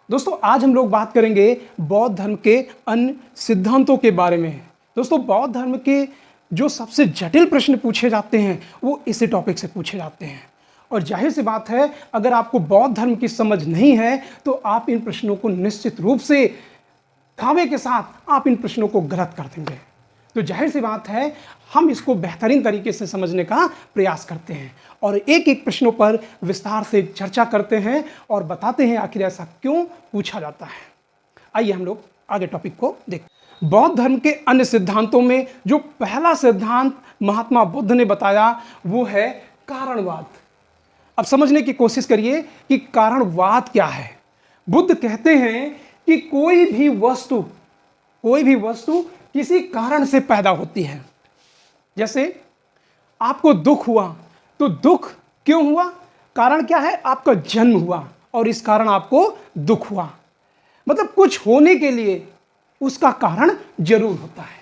दोस्तों आज हम लोग बात करेंगे बौद्ध धर्म के अन्य सिद्धांतों के बारे में। दोस्तों बौद्ध धर्म के जो सबसे जटिल प्रश्न पूछे जाते हैं वो इसी टॉपिक से पूछे जाते हैं। और जाहिर सी बात है, अगर आपको बौद्ध धर्म की समझ नहीं है तो आप इन प्रश्नों को निश्चित रूप से दावे के साथ आप इन प्रश्नों को गलत कर देंगे। तो जाहिर सी बात है, हम इसको बेहतरीन तरीके से समझने का प्रयास करते हैं और एक एक प्रश्नों पर विस्तार से चर्चा करते हैं और बताते हैं आखिर ऐसा क्यों पूछा जाता है। आइए हम लोग आगे टॉपिक को देखते हैं। बौद्ध धर्म के अन्य सिद्धांतों में जो पहला सिद्धांत महात्मा बुद्ध ने बताया वो है कारणवाद। अब समझने की कोशिश करिए कि कारणवाद क्या है। बुद्ध कहते हैं कि कोई भी वस्तु किसी कारण से पैदा होती है। जैसे आपको दुख हुआ तो दुख क्यों हुआ? कारण क्या है? आपका जन्म हुआ और इस कारण आपको दुख हुआ। मतलब कुछ होने के लिए उसका कारण जरूर होता है।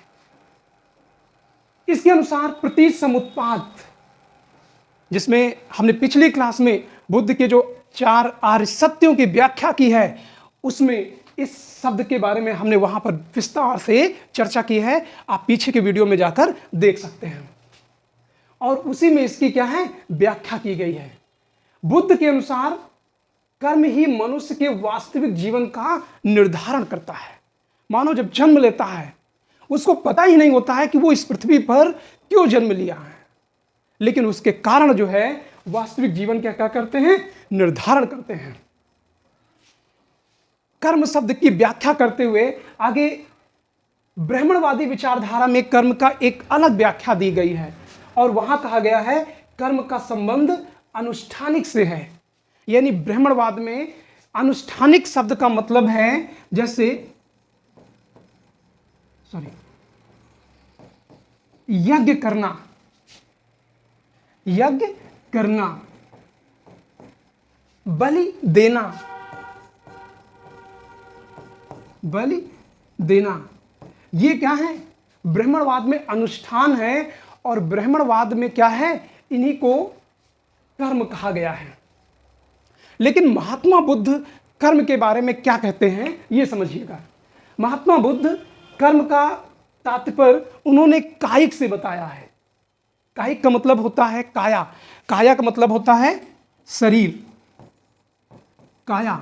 इसके अनुसार प्रतीत समुत्पाद, जिसमें हमने पिछली क्लास में बुद्ध के जो 4 आर्य सत्यों की व्याख्या की है, उसमें इस शब्द के बारे में हमने वहां पर विस्तार से चर्चा की है। आप पीछे के वीडियो में जाकर देख सकते हैं और उसी में इसकी क्या है व्याख्या की गई है। बुद्ध के अनुसार कर्म ही मनुष्य के वास्तविक जीवन का निर्धारण करता है। मानव जब जन्म लेता है उसको पता ही नहीं होता है कि वो इस पृथ्वी पर क्यों जन्म लिया है, लेकिन उसके कारण जो है वास्तविक जीवन क्या करते हैं, निर्धारण करते हैं। कर्म शब्द की व्याख्या करते हुए आगे ब्राह्मणवादी विचारधारा में कर्म का एक अलग व्याख्या दी गई है और वहां कहा गया है कर्म का संबंध अनुष्ठानिक से है। यानी ब्राह्मणवाद में अनुष्ठानिक शब्द का मतलब है जैसे यज्ञ करना, बलि देना, ये क्या है? ब्राह्मणवाद में अनुष्ठान है और ब्राह्मणवाद में क्या है, इन्हीं को कर्म कहा गया है। लेकिन महात्मा बुद्ध कर्म के बारे में क्या कहते हैं ये समझिएगा। महात्मा बुद्ध कर्म का तात्पर्य उन्होंने कायिक से बताया है। कायिक का मतलब होता है काया, काया का मतलब होता है शरीर, काया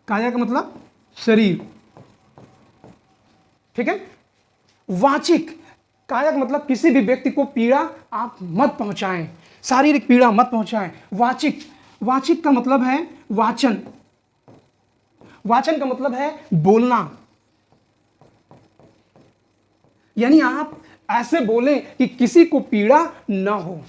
का मतलब शरीर, ठीक है। वाचिक, काया का मतलब किसी भी व्यक्ति को पीड़ा आप मत पहुंचाएं, शारीरिक पीड़ा मत पहुंचाएं। वाचिक का मतलब है वाचन का मतलब है बोलना, यानी आप ऐसे बोलें कि किसी को पीड़ा ना हो।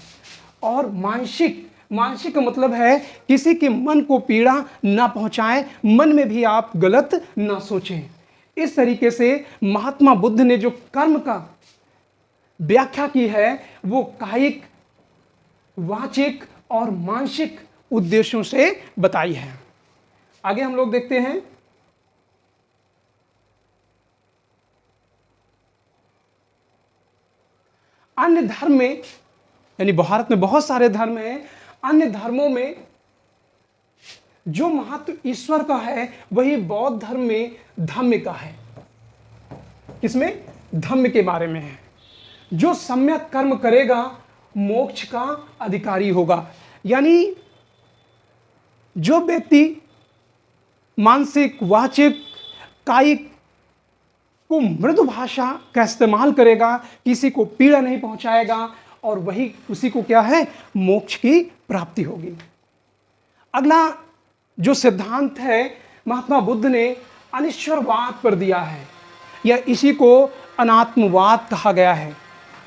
और मानसिक का मतलब है किसी के मन को पीड़ा ना पहुंचाएं, मन में भी आप गलत ना सोचें। इस तरीके से महात्मा बुद्ध ने जो कर्म का व्याख्या की है वो कायिक, वाचिक और मानसिक उद्देश्यों से बताई है। आगे हम लोग देखते हैं अन्य धर्म में, यानी भारत में बहुत सारे धर्म हैं, अन्य धर्मों में जो महत्व ईश्वर का है वही बौद्ध धर्म में धम्म का है। किसमें? धम्म के बारे में है। जो सम्यक कर्म करेगा मोक्ष का अधिकारी होगा। यानी जो व्यक्ति मानसिक, वाचिक, कायिक को मृदु भाषा का इस्तेमाल करेगा, किसी को पीड़ा नहीं पहुंचाएगा और वही उसी को क्या है, मोक्ष की प्राप्ति होगी। अगला जो सिद्धांत है महात्मा बुद्ध ने अनिश्वरवाद पर दिया है, या इसी को अनात्मवाद कहा गया है।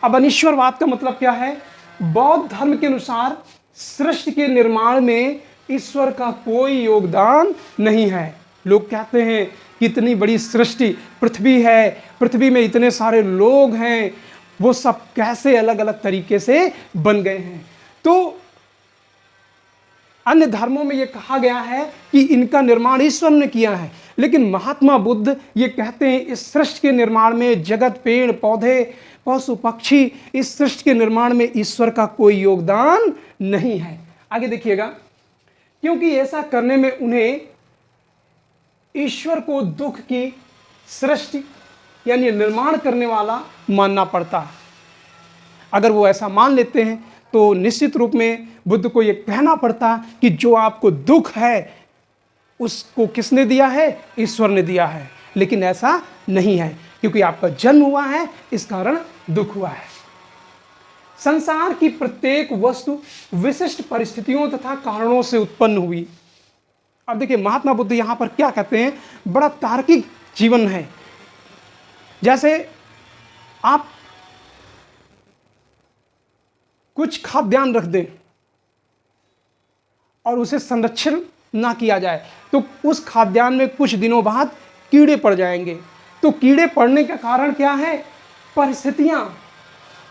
अब अनिश्वरवाद का मतलब क्या है? बौद्ध धर्म के अनुसार सृष्टि के निर्माण में ईश्वर का कोई योगदान नहीं है। लोग कहते हैं कितनी बड़ी सृष्टि पृथ्वी है, पृथ्वी में इतने सारे लोग हैं, वो सब कैसे अलग अलग तरीके से बन गए हैं। तो अन्य धर्मों में यह कहा गया है कि इनका निर्माण ईश्वर ने किया है, लेकिन महात्मा बुद्ध ये कहते हैं इस सृष्टि के निर्माण में जगत, पेड़ पौधे, पशु पक्षी, इस सृष्टि के निर्माण में ईश्वर का कोई योगदान नहीं है। आगे देखिएगा, क्योंकि ऐसा करने में उन्हें ईश्वर को दुख की सृष्टि यानी निर्माण करने वाला मानना पड़ता है। अगर वो ऐसा मान लेते हैं तो निश्चित रूप में बुद्ध को ये कहना पड़ता कि जो आपको दुख है उसको किसने दिया है? ईश्वर ने दिया है। लेकिन ऐसा नहीं है, क्योंकि आपका जन्म हुआ है, इस कारण दुख हुआ है। संसार की प्रत्येक वस्तु विशिष्ट परिस्थितियों तथा कारणों से उत्पन्न हुई। अब देखिए महात्मा बुद्ध यहां पर क्या कहते हैं, बड़ा तार्किक जीवन है। जैसे आप कुछ खाद्यान्न रख दें और उसे संरक्षण ना किया जाए तो उस खाद्यान्न में कुछ दिनों बाद कीड़े पड़ जाएंगे। तो कीड़े पड़ने का कारण क्या है? परिस्थितियां।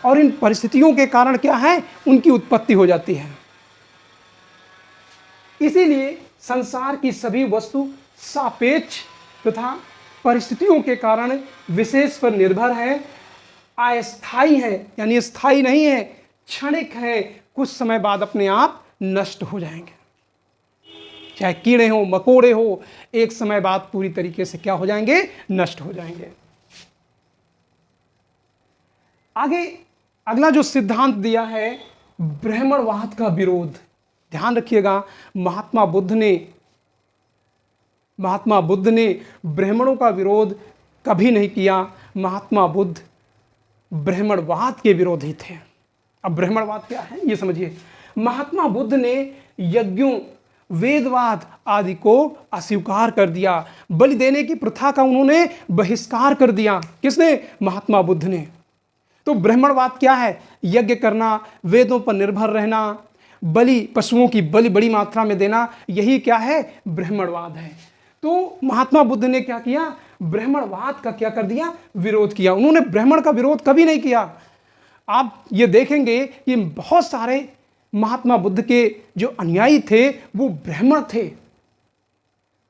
और इन परिस्थितियों के कारण क्या है? उनकी उत्पत्ति हो जाती है। इसीलिए संसार की सभी वस्तु सापेक्ष तथा परिस्थितियों के कारण विशेष पर निर्भर है, अस्थायी है, यानी स्थायी नहीं है, क्षणिक है, कुछ समय बाद अपने आप नष्ट हो जाएंगे। चाहे कीड़े हो, मकोड़े हो, एक समय बाद पूरी तरीके से क्या हो जाएंगे? नष्ट हो जाएंगे। आगे अगला जो सिद्धांत दिया है, ब्राह्मणवाद का विरोध। ध्यान रखिएगा, महात्मा बुद्ध ने ब्राह्मणों का विरोध कभी नहीं किया। महात्मा बुद्ध ब्राह्मणवाद के विरोधी थे। अब ब्राह्मणवाद क्या है ये समझिए। महात्मा बुद्ध ने यज्ञों, वेदवाद आदि को अस्वीकार कर दिया। बलि देने की प्रथा का उन्होंने बहिष्कार कर दिया। किसने? महात्मा बुद्ध ने। तो ब्राह्मणवाद क्या है? यज्ञ करना, वेदों पर निर्भर रहना, बलि, पशुओं की बलि बड़ी मात्रा में देना, यही क्या है? ब्राह्मणवाद है। तो महात्मा बुद्ध ने क्या किया? ब्राह्मणवाद का क्या कर दिया? विरोध किया। उन्होंने ब्राह्मण का विरोध कभी नहीं किया। आप ये देखेंगे कि बहुत सारे महात्मा बुद्ध के जो अनुयायी थे वो ब्राह्मण थे,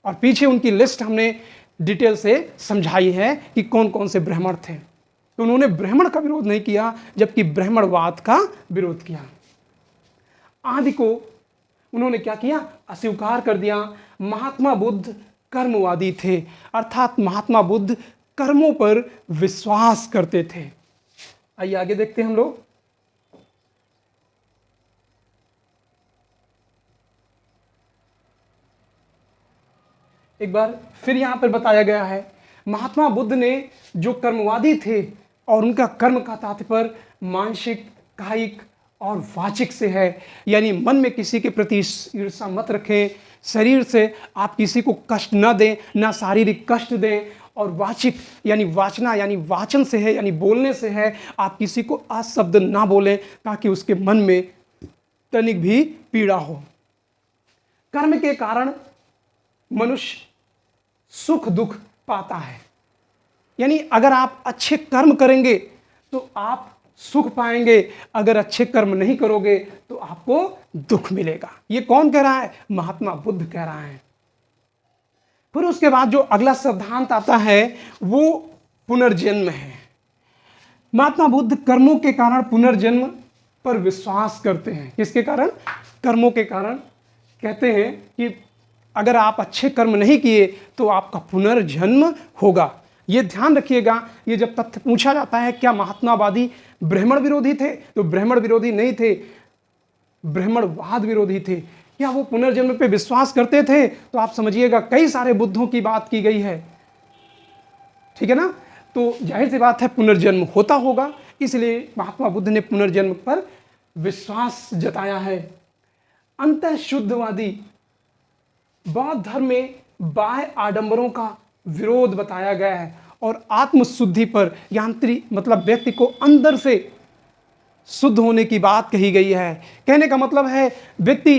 और पीछे उनकी लिस्ट हमने डिटेल से समझाई है कि कौन कौन से ब्राह्मण थे। तो उन्होंने ब्राह्मण का विरोध नहीं किया, जबकि ब्राह्मणवाद का विरोध किया। आदि को उन्होंने क्या किया? अस्वीकार कर दिया। महात्मा बुद्ध कर्मवादी थे, अर्थात महात्मा बुद्ध कर्मों पर विश्वास करते थे। आइए आगे देखते हैं हम लोग। एक बार फिर यहां पर बताया गया है, महात्मा बुद्ध ने जो कर्मवादी थे और उनका कर्म का तात्पर्य मानसिक, कायिक और वाचिक से है, यानी मन में किसी के प्रति ईर्ष्या मत रखें, शरीर से आप किसी को कष्ट न दें, ना शारीरिक कष्ट दें, और वाचिक यानी वाचना यानी वाचन से है, यानी बोलने से है, आप किसी को अशब्द ना बोलें ताकि उसके मन में तनिक भी पीड़ा हो। कर्म के कारण मनुष्य सुख दुख पाता है, यानी अगर आप अच्छे कर्म करेंगे तो आप सुख पाएंगे, अगर अच्छे कर्म नहीं करोगे तो आपको दुख मिलेगा। ये कौन कह रहा है? महात्मा बुद्ध कह रहा है। फिर उसके बाद जो अगला सिद्धांत आता है वो पुनर्जन्म है। महात्मा बुद्ध कर्मों के कारण पुनर्जन्म पर विश्वास करते हैं। किसके कारण? कर्मों के कारण। कहते हैं कि अगर आप अच्छे कर्म नहीं किए तो आपका पुनर्जन्म होगा। ये ध्यान रखिएगा, ये जब तथ्य पूछा जाता है क्या महात्मावादी ब्राह्मण विरोधी थे, तो ब्राह्मण विरोधी नहीं थे, ब्राह्मणवाद विरोधी थे। क्या वो पुनर्जन्म पे विश्वास करते थे? तो आप समझिएगा कई सारे बुद्धों की बात की गई है, ठीक है ना। तो जाहिर सी बात है पुनर्जन्म होता होगा, इसलिए महात्मा बुद्ध ने पुनर्जन्म पर विश्वास जताया है। अंतः शुद्धवादी बौद्ध धर्म में बाह्य आडंबरों का विरोध बताया गया है और आत्मशुद्धि पर, यांत्रिक मतलब व्यक्ति को अंदर से शुद्ध होने की बात कही गई है। कहने का मतलब है व्यक्ति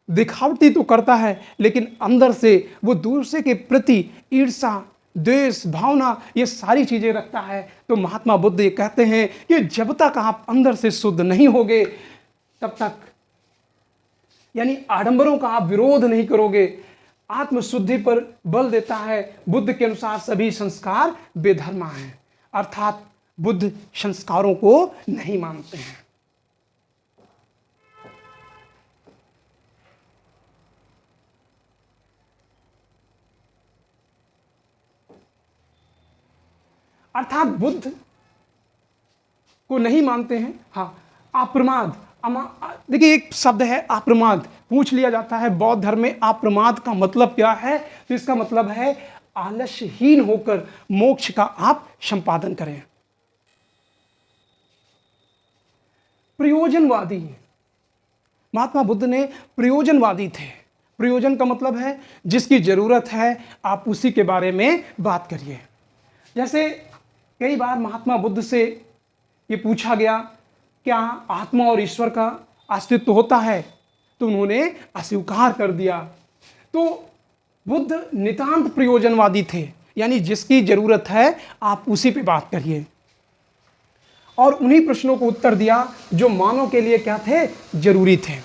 दिखावटी तो करता है लेकिन अंदर से वो दूसरे के प्रति ईर्ष्या, द्वेष भावना, ये सारी चीजें रखता है। तो महात्मा बुद्ध ये कहते हैं कि जब तक आप अंदर से शुद्ध नहीं होगे तब तक, यानी आडंबरों का आप विरोध नहीं करोगे। आत्मशुद्धि पर बल देता है। बुद्ध के अनुसार सभी संस्कार बेधर्मा हैं, अर्थात बुद्ध संस्कारों को नहीं मानते हैं। अर्थात बुद्ध को नहीं मानते हैं। हाँ, अप्रमाद, देखिए एक शब्द है अप्रमाद, पूछ लिया जाता है बौद्ध धर्म में अप्रमाद का मतलब क्या है, तो इसका मतलब है आलस्यहीन होकर मोक्ष का आप संपादन करें। प्रयोजनवादी, महात्मा बुद्ध ने प्रयोजनवादी थे। प्रयोजन का मतलब है जिसकी जरूरत है आप उसी के बारे में बात करिए। जैसे कई बार महात्मा बुद्ध से ये पूछा गया क्या आत्मा और ईश्वर का अस्तित्व होता है, तो उन्होंने अस्वीकार कर दिया। तो बुद्ध नितांत प्रयोजनवादी थे, यानी जिसकी जरूरत है आप उसी पे बात करिए, और उन्हीं प्रश्नों को उत्तर दिया जो मानव के लिए क्या थे, जरूरी थे।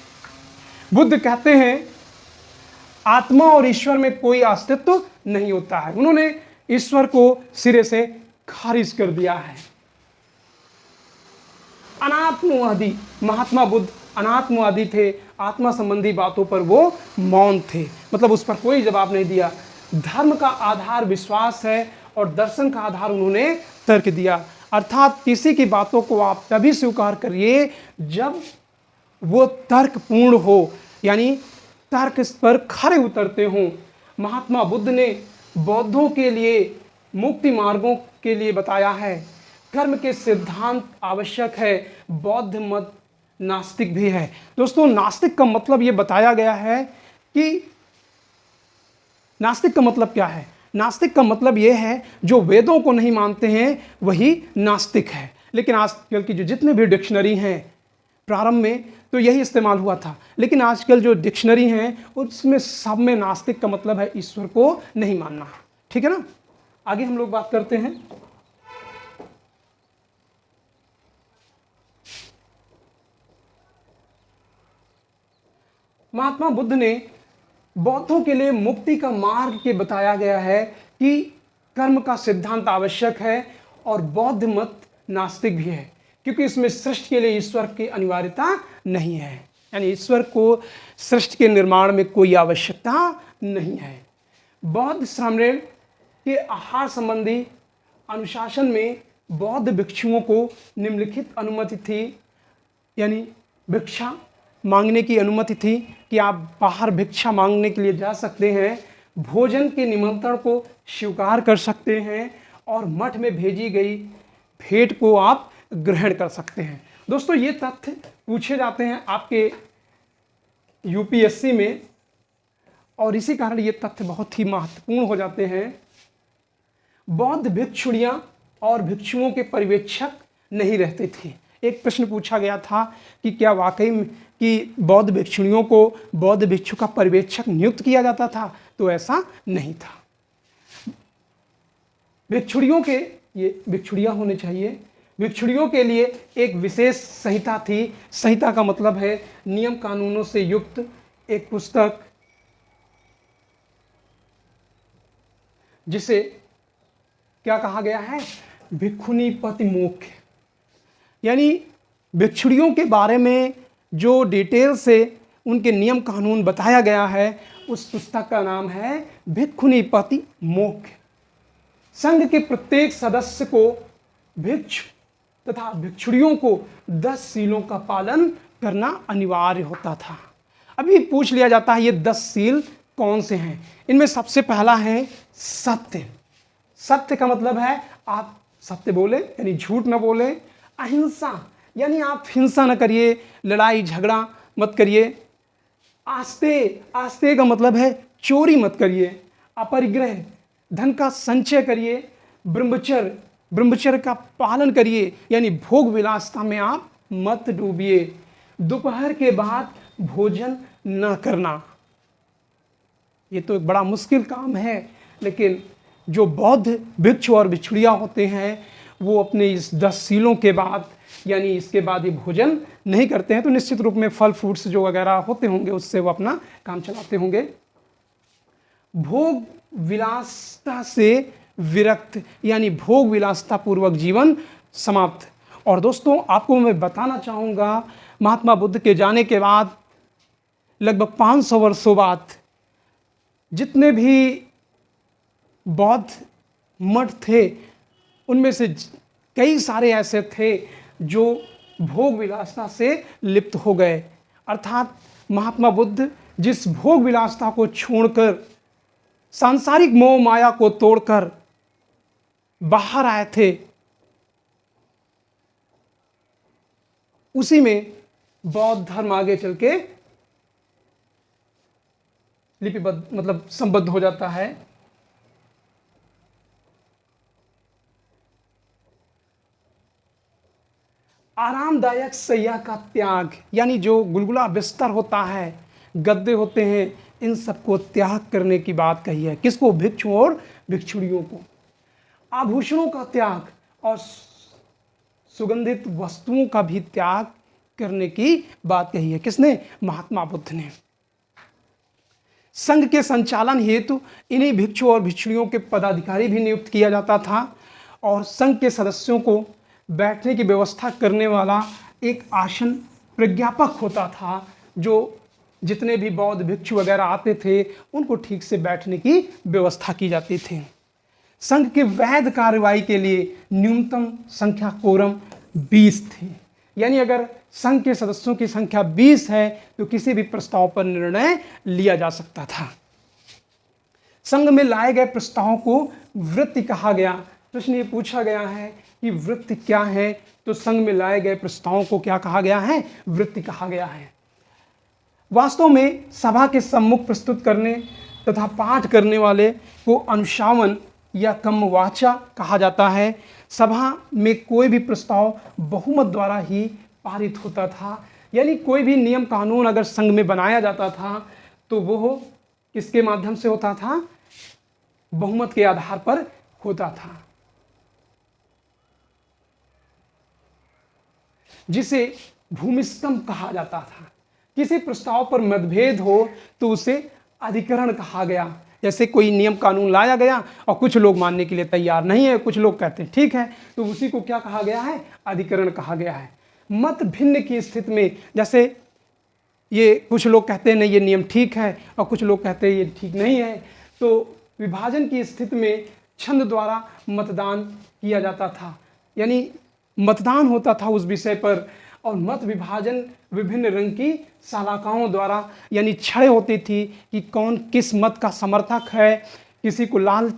बुद्ध कहते हैं आत्मा और ईश्वर में कोई अस्तित्व नहीं होता है। उन्होंने ईश्वर को सिरे से खारिज कर दिया है। अनात्मवादी, महात्मा बुद्ध अनात्मवादी थे, आत्मा संबंधी बातों पर वो मौन थे, मतलब उस पर कोई जवाब नहीं दिया। धर्म का आधार विश्वास है और दर्शन का आधार उन्होंने तर्क दिया। अर्थात किसी की बातों को आप तभी स्वीकार करिए जब वो तर्कपूर्ण हो, यानी तर्क पर खरे उतरते हों। महात्मा बुद्ध ने बौद्धों के लिए मुक्ति मार्गों के लिए बताया है। कर्म के सिद्धांत आवश्यक है। बौद्ध मत नास्तिक भी है। दोस्तों, नास्तिक का मतलब ये बताया गया है कि नास्तिक का मतलब क्या है। नास्तिक का मतलब ये है जो वेदों को नहीं मानते हैं वही नास्तिक है। लेकिन आजकल की जो जितने भी डिक्शनरी हैं, प्रारंभ में तो यही इस्तेमाल हुआ था, लेकिन आजकल जो डिक्शनरी हैं उसमें सब में नास्तिक का मतलब है ईश्वर को नहीं मानना। ठीक है ना। आगे हम लोग बात करते हैं। महात्मा बुद्ध ने बौद्धों के लिए मुक्ति का मार्ग के बताया गया है कि कर्म का सिद्धांत आवश्यक है, और बौद्ध मत नास्तिक भी है क्योंकि इसमें सृष्टि के लिए ईश्वर की अनिवार्यता नहीं है, यानी ईश्वर को सृष्टि के निर्माण में कोई आवश्यकता नहीं है। बौद्ध साम्राज्य के आहार संबंधी अनुशासन में बौद्ध भिक्षुओं को निम्नलिखित अनुमति थी, यानी भिक्षा मांगने की अनुमति थी कि आप बाहर भिक्षा मांगने के लिए जा सकते हैं, भोजन के निमंत्रण को स्वीकार कर सकते हैं, और मठ में भेजी गई भेंट को आप ग्रहण कर सकते हैं। दोस्तों, ये तथ्य पूछे जाते हैं आपके यूपीएससी में, और इसी कारण ये तथ्य बहुत ही महत्वपूर्ण हो जाते हैं। बौद्ध भिक्षुणियाँ और भिक्षुओं के पर्यवेक्षक नहीं रहते थे। एक प्रश्न पूछा गया था कि क्या वाकई में कि बौद्ध भिक्षुणियों को बौद्ध भिक्षु का पर्यवेक्षक नियुक्त किया जाता था, तो ऐसा नहीं था। भिक्षुड़ियों के, ये भिक्षुड़ियाँ होने चाहिए, भिक्षुड़ियों के लिए एक विशेष संहिता थी। संहिता का मतलब है नियम कानूनों से युक्त एक पुस्तक, जिसे क्या कहा गया है, भिक्षुणी पतिमोक्ष, यानी भिक्षुड़ियों के बारे में जो डिटेल से उनके नियम कानून बताया गया है, उस पुस्तक का नाम है भिक्षुणी पतिमोक्ष। संघ के प्रत्येक सदस्य को भिक्षु तथा भिक्षुड़ियों को 10 सीलों का पालन करना अनिवार्य होता था। अभी पूछ लिया जाता है ये 10 सील कौन से हैं। इनमें सबसे पहला है सत्य। सत्य का मतलब है आप सत्य बोले, यानी झूठ न बोले। अहिंसा, यानी आप हिंसा न करिए, लड़ाई झगड़ा मत करिए। आस्ते, आस्ते का मतलब है चोरी मत करिए। अपरिग्रह, धन का संचय करिए। ब्रह्मचर्य, ब्रह्मचर्य का पालन करिए, यानी भोग विलासता में आप मत डूबिए। दोपहर के बाद भोजन न करना, ये तो एक बड़ा मुश्किल काम है, लेकिन जो बौद्ध भिक्षु और भिक्षुड़ियाँ होते हैं वो अपने इस 10 सीलों के बाद, यानी इसके बाद ये भोजन नहीं करते हैं, तो निश्चित रूप में फल फ्रूट्स जो वगैरह होते होंगे उससे वो अपना काम चलाते होंगे। भोग विलासता से विरक्त, यानी भोग विलासता पूर्वक जीवन समाप्त। और दोस्तों, आपको मैं बताना चाहूँगा, महात्मा बुद्ध के जाने के बाद लगभग 500 वर्षों बाद जितने भी बौद्ध मठ थे उनमें से कई सारे ऐसे थे जो भोग विलासता से लिप्त हो गए। अर्थात महात्मा बुद्ध जिस भोग विलासता को छोड़कर, सांसारिक मोह माया को तोड़कर बाहर आए थे, उसी में बौद्ध धर्म आगे चल के लिपिबद्ध मतलब संबद्ध हो जाता है। आरामदायक सैया का त्याग, यानी जो गुलगुला बिस्तर होता है, गद्दे होते हैं, इन सबको त्याग करने की बात कही है। किसको? भिक्षु और भिक्षुणियों को। आभूषणों का त्याग और सुगंधित वस्तुओं का भी त्याग करने की बात कही है। किसने? महात्मा बुद्ध ने। संघ के संचालन हेतु इन्हीं भिक्षु और भिक्षुणियों के पदाधिकारी भी नियुक्त किया जाता था और संघ के सदस्यों को बैठने की व्यवस्था करने वाला एक आसन प्रज्ञापक होता था, जो जितने भी बौद्ध भिक्षु वगैरह आते थे उनको ठीक से बैठने की व्यवस्था की जाती थी। संघ के वैध कार्रवाई के लिए न्यूनतम संख्या कोरम 20 थी। यानी अगर संघ के सदस्यों की संख्या 20 है तो किसी भी प्रस्ताव पर निर्णय लिया जा सकता था। संघ में लाए गए प्रस्तावों को वृत्ति कहा गया। प्रश्न ये पूछा गया है कि वृत्ति क्या है, तो संघ में लाए गए प्रस्तावों को क्या कहा गया है? वृत्ति कहा गया है। वास्तव में सभा के सम्मुख प्रस्तुत करने तथा पाठ करने वाले को अनुशासन या कमवाचा कहा जाता है। सभा में कोई भी प्रस्ताव बहुमत द्वारा ही पारित होता था। यानी कोई भी नियम कानून अगर संघ में बनाया जाता था तो वो किसके माध्यम से होता था? बहुमत के आधार पर होता था, जिसे भूमिस्तंभ कहा जाता था। किसी प्रस्ताव पर मतभेद हो तो उसे अधिकरण कहा गया। जैसे कोई नियम कानून लाया गया और कुछ लोग मानने के लिए तैयार नहीं है, कुछ लोग कहते हैं ठीक है, तो उसी को क्या कहा गया है? अधिकरण कहा गया है। मत भिन्न की स्थिति में, जैसे ये कुछ लोग कहते हैं नहीं ये नियम ठीक है और कुछ लोग कहते हैं ये ठीक नहीं है, तो विभाजन की स्थिति में छंद द्वारा मतदान किया जाता था। यानी मतदान होता था उस विषय पर और मत विभाजन विभिन्न रंग की सलाखाओं द्वारा, यानी छड़ें होती थी कि कौन किस मत का समर्थक है। किसी को लाल,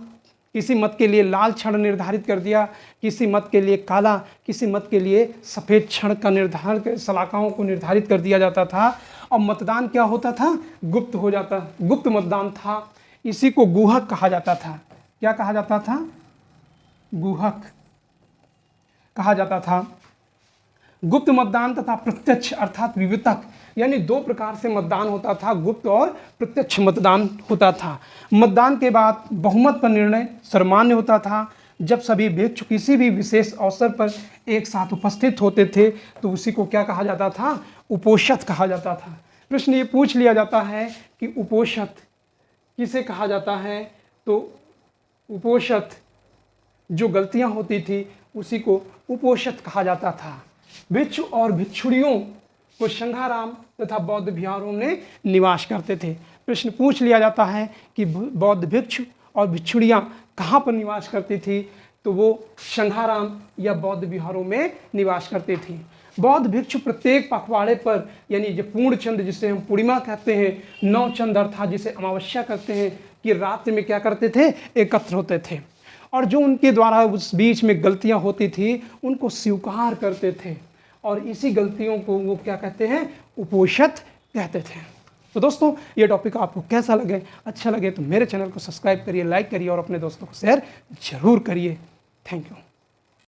किसी मत के लिए लाल छड़ निर्धारित कर दिया, किसी मत के लिए काला, किसी मत के लिए सफ़ेद छड़ का निर्धारण, सलाखाओं को निर्धारित कर दिया जाता था। और मतदान क्या होता था? गुप्त हो जाता, गुप्त मतदान था। इसी को गुहक कहा जाता था। क्या कहा जाता था? गुहक कहा जाता था। गुप्त मतदान तथा प्रत्यक्ष अर्थात विविधक, यानी दो प्रकार से मतदान होता था, गुप्त और प्रत्यक्ष मतदान होता था। मतदान के बाद बहुमत पर निर्णय सर्वमान्य होता था। जब सभी भिक्षु किसी भी विशेष अवसर पर एक साथ उपस्थित होते थे तो उसी को क्या कहा जाता था? उपोषद कहा जाता था। प्रश्न ये पूछ लिया जाता है कि उपोषद किसे कहा जाता है? तो उपोषद जो गलतियां होती थी उसी को उपोषद कहा जाता था। भिक्षु और भिक्षुणियों को संघाराम तथा बौद्ध विहारों में निवास करते थे। प्रश्न पूछ लिया जाता है कि बौद्ध भिक्षु और भिक्षुणियाँ कहाँ पर निवास करती थी? तो वो संघाराम या बौद्ध विहारों में निवास करती थी। बौद्ध भिक्षु प्रत्येक पखवाड़े पर, यानी जो पूर्ण चंद्र जिसे हम पूर्णिमा कहते हैं, 9 चंद्र अर्थात जिसे अमावस्या कहते हैं, कि रात्रि में क्या करते थे? एकत्र होते थे। और जो उनके द्वारा उस बीच में गलतियां होती थी उनको स्वीकार करते थे और इसी गलतियों को वो क्या कहते हैं? उपोषद कहते थे। तो दोस्तों ये टॉपिक आपको कैसा लगे? अच्छा लगे तो मेरे चैनल को सब्सक्राइब करिए, लाइक करिए और अपने दोस्तों को शेयर जरूर करिए। Thank you.